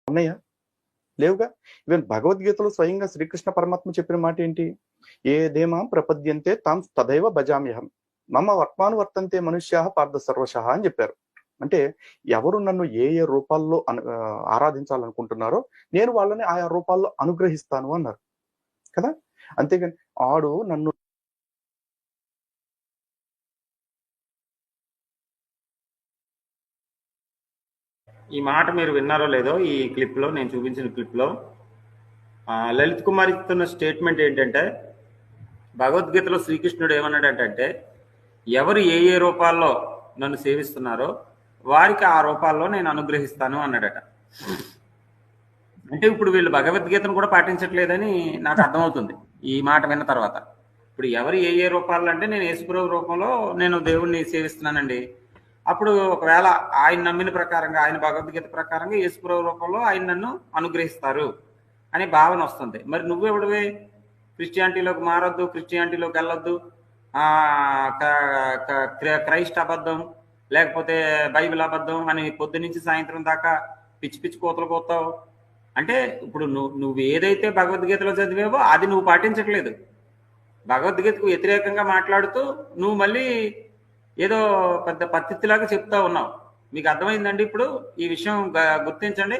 ఉన్నాయా? లేవుగా. ఈవెన్ భగవద్గీతలో స్వయంగా శ్రీకృష్ణ పరమాత్మ చెప్పిన మాట ఏంటి? ఏదేమాం ప్రపద్యంతే తాం తదైవ భజామ్యహం. మమ వర్త్మానువర్తంతే మనుష్యాః పార్థ సర్వశః అని చెప్పారు. అంటే ఎవరు నన్ను ఏ ఏ రూపాల్లో ఆరాధించాలనుకుంటున్నారో నేను వాళ్ళని ఆయా రూపాల్లో అనుగ్రహిస్తాను అన్నారు కదా. అంతేగాని ఆడు నన్ను ఈ మాట మీరు విన్నారో లేదో, ఈ క్లిప్లో, నేను చూపించిన క్లిప్లో లలిత్ కుమార్ ఇస్తున్న స్టేట్మెంట్ ఏంటంటే, భగవద్గీతలో శ్రీకృష్ణుడు ఏమన్నాడంటే, ఎవరు ఏ ఏ రూపాల్లో నన్ను సేవిస్తున్నారో వారికి ఆ రూపాల్లో నేను అనుగ్రహిస్తాను అన్నాడట. అంటే ఇప్పుడు వీళ్ళు భగవద్గీతను కూడా పాటించట్లేదని నాకు అర్థమవుతుంది ఈ మాట విన్న తర్వాత. ఇప్పుడు ఎవరు ఏ ఏ రూపాల్లో అంటే, నేను యేసుప్రభు రూపంలో నేను దేవుణ్ణి సేవిస్తున్నానండి. అప్పుడు ఒకవేళ ఆయన నమ్మిన ప్రకారంగా, ఆయన భగవద్గీత ప్రకారంగా యేసుప్రభు రూపంలో ఆయన నన్ను అనుగ్రహిస్తారు అనే భావన వస్తుంది. మరి నువ్వెవడివే? క్రిస్టియానిటీలోకి మారొద్దు, క్రిస్టియానిటీలోకి వెళ్ళొద్దు, క్రైస్ట్ అబద్ధం, లేకపోతే బైబిల్ అబద్ధం అని పొద్దు నుంచి సాయంత్రం దాకా పిచ్చి పిచ్చి కోతలు కోతావు అంటే, ఇప్పుడు నువ్వు ఏదైతే భగవద్గీతలో చదివావో అది నువ్వు పాటించట్లేదు. భగవద్గీతకు వ్యతిరేకంగా మాట్లాడుతూ నువ్వు మళ్ళీ ఏదో పెద్ద పత్తిలాగా చెప్తా ఉన్నావు. మీకు అర్థమైందండి? ఇప్పుడు ఈ విషయం గుర్తించండి.